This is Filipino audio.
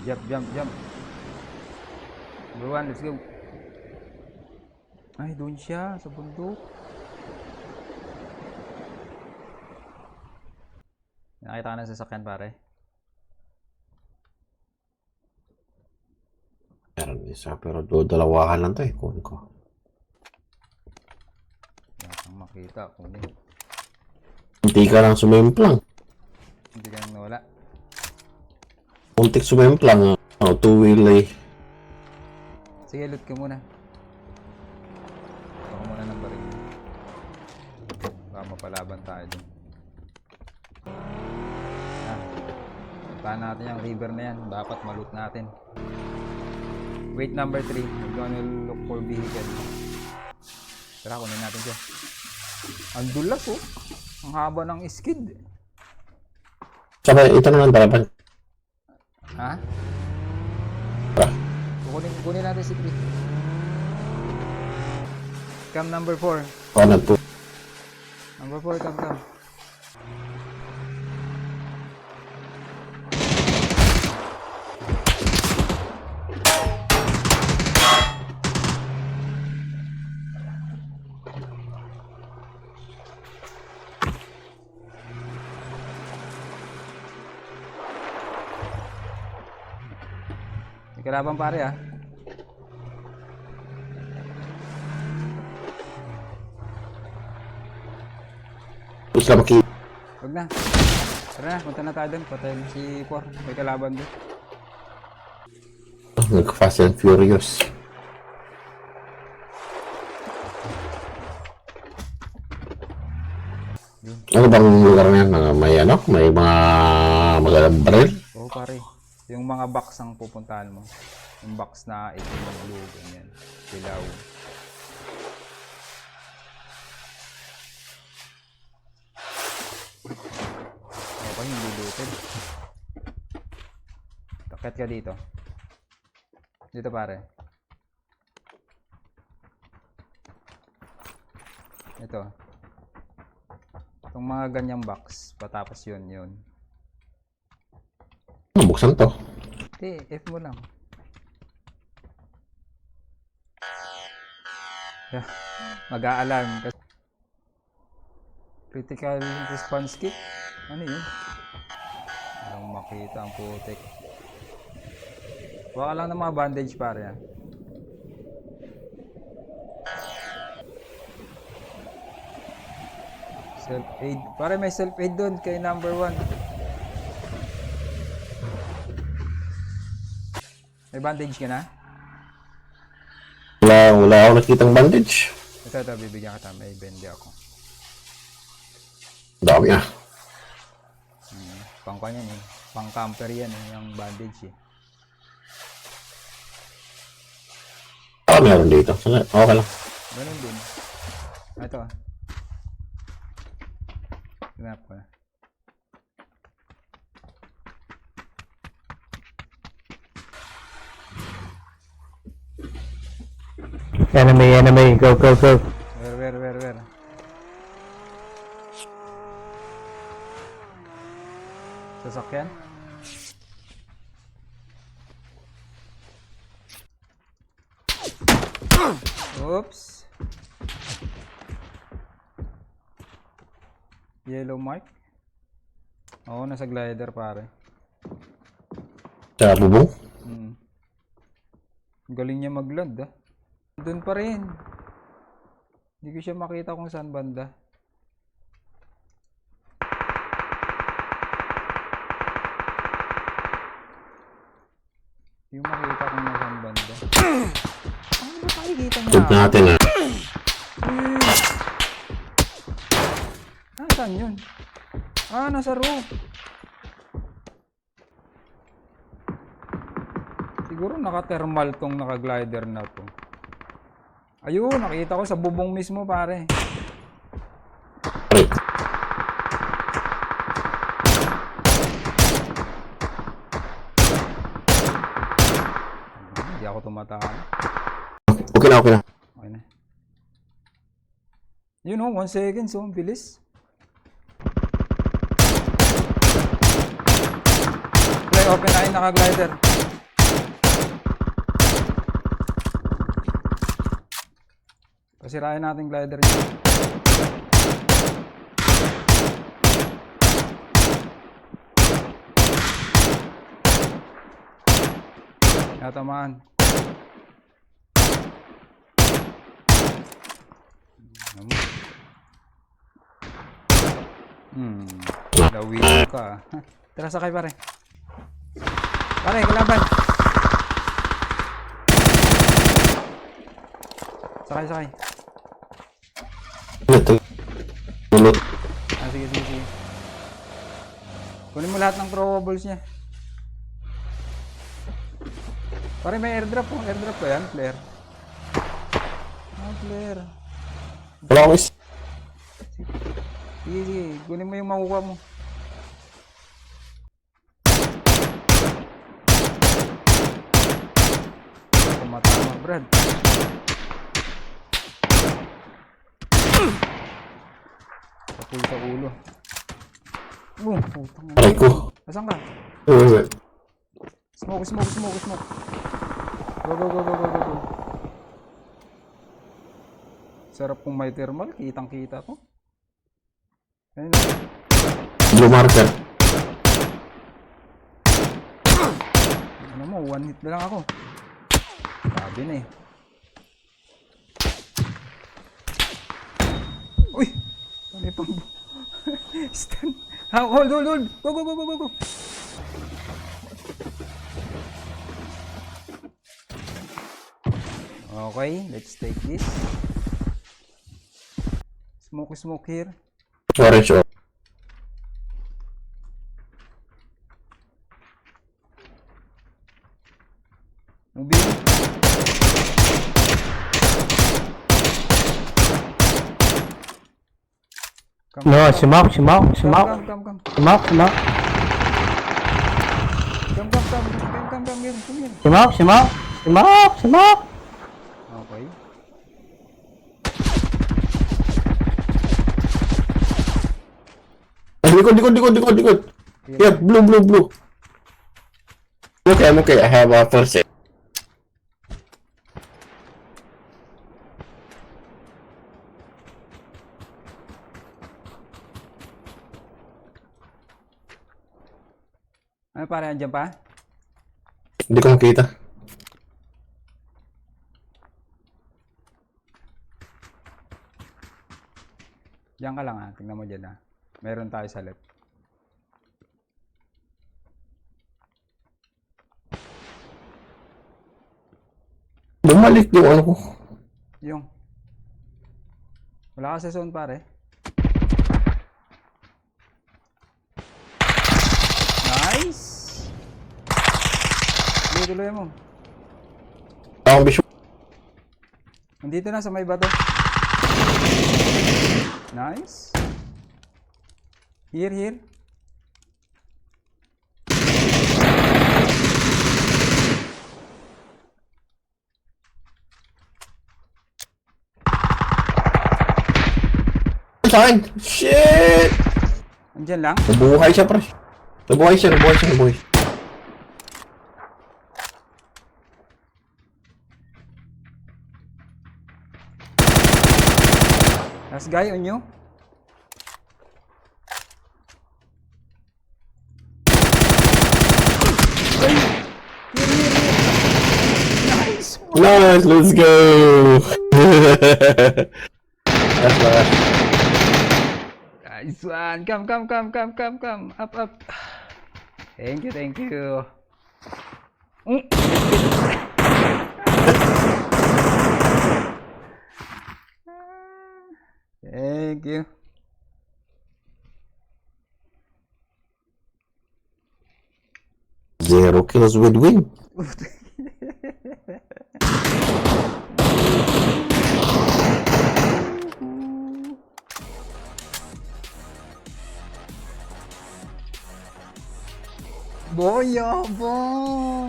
Jump, jump, jump. Number 1, let's go. Ay, doon siya, sa bundok. Nakita ka na sa sasakyan, pare. Meron isa, pero dalawahan lang to eh. Kunin ko. Wala kang makita, kunin. Hindi ka lang sumemplang. Hindi ka nang nawala. Muntik sumemplang. Two-wheel eh. Sige, loot ka muna. Baka muna ng baril. Baka mapalaban tayo dun. Puntahan natin yung river na yan. Dapat ma-loot natin. Wait number 3. We're gonna look for vehicle. Tara, kunin natin siya. Ang dulas oh. Ang haba ng skid. Saka ito naman talaga. Ha? Ah. Kunin natin si 3. Cam number 4. Nagpo. Number 4, cam. May kalaban pare ah. Gusto na makita. Huwag na. Tara na, punta na tayo doon. Patayin si 4. May kalaban doon. Nag-Fast and Furious. Ano bang lugar na yan? May ano? May mga magandang baril? Oo pare. Yung mga box ang pupuntahan mo. Yung box na itim na blue. Ganyan. Silaw. Okay, hindi looted. Takit ka dito. Dito pare. Ito. Itong mga ganyang box. Patapos yun. Buksan to. Hindi, F mo lang. Mag-a-alarm. Critical response kit? Ano yun? Walang makita ang putik. Baka lang ng mga bandage pare yan. Self-aid. Pare may self-aid doon kay number 1. May bandage ka na? Wala ako nakitang bandage. Ito, bibigyan kita. May bende ako. Dami ah. Pang kanya eh. Pang camper yan eh. Yung bandage eh. Meron dito. Okay lang. Ganun din. Ito ah. Tinap ko na. Enemy, go. Where? Sasakyan? Oops. Yellow mark? Oo, nasa glider pare. Sa bubong? Galing niya mag-land ah. Doon pa rin. Hindi ko siya makita kung saan banda. Hindi ko makita kung saan banda. Ano ba makikita niya? Tug natin ah. Nasaan yun? Nasa roof. Siguro naka-thermal tong naka-glider na to. Ayun, nakita ko sa bubong mismo pare. Hindi ako tumatama. Okay na. Okay na. You know, 1 second, so ang bilis. Play, open na yung naka-glider. Sirain natin glider niya. Natamaan. Lawin ka. Tara, sakay pare. Pare, kalaban. Sakay, sakay. Ito. Ulot. Sige, sige, sige. Kunin mo lahat ng throwables niya. Pare, may airdrop po. Airdrop ba yan? Flare. Flare. Wala akong is... Sige, sige. Kunin mo yung makukuha mo. Tumatama, Brad. Kapul sa ulo. Putang ina. Aray ko. Nasaan ka? Uh, Smoke, smoke, smoke, smoke. Go, go, go, go, go, go, go. Sarap kung may thermal. Kitang-kita to. Ayun na. Blue marker. Ano mo, one hit na lang ako. Sabi na eh. Uy! Ano pang... Stun. Hold, hold, hold! Go, go, go, go, go, go! Okay, let's take this. Smoke, smoke here. Orange or... Moving. Come, No, come, smoke, smoke, come, smoke, come, come, come, smoke, smoke, come, come, come, come, come, come here, come here. smoke, smoke, smoke, smoke. Okay. Ay, likod, likod, likod, likod, likod. Yeah, blue, blue, blue. Okay, I'm okay. I have a first aid. Ano pare, andyan pa? Hindi ko makita. Diyan ka lang ha, tingnan mo dyan ha. Meron tayo sa left. Bumalik yung ano ko. Yung. Wala ka sa zone pare. Nice! Tuloy mo. Ang bisyo. Nandito na sa may bato. Nice. Here, here. Saan? Shit! Andyan lang. Nabuhay siya, pre. Nabuhay siya, nabuhay siya, nabuhay. Last guy on you. Ay! Here, here, here. Nice one. Nice, let's go! That's bad. Nice one. Come, come, come, come, come, come. Up, up. Thank you, thank you. Thank you. Zero kills with win. Boy, yabang!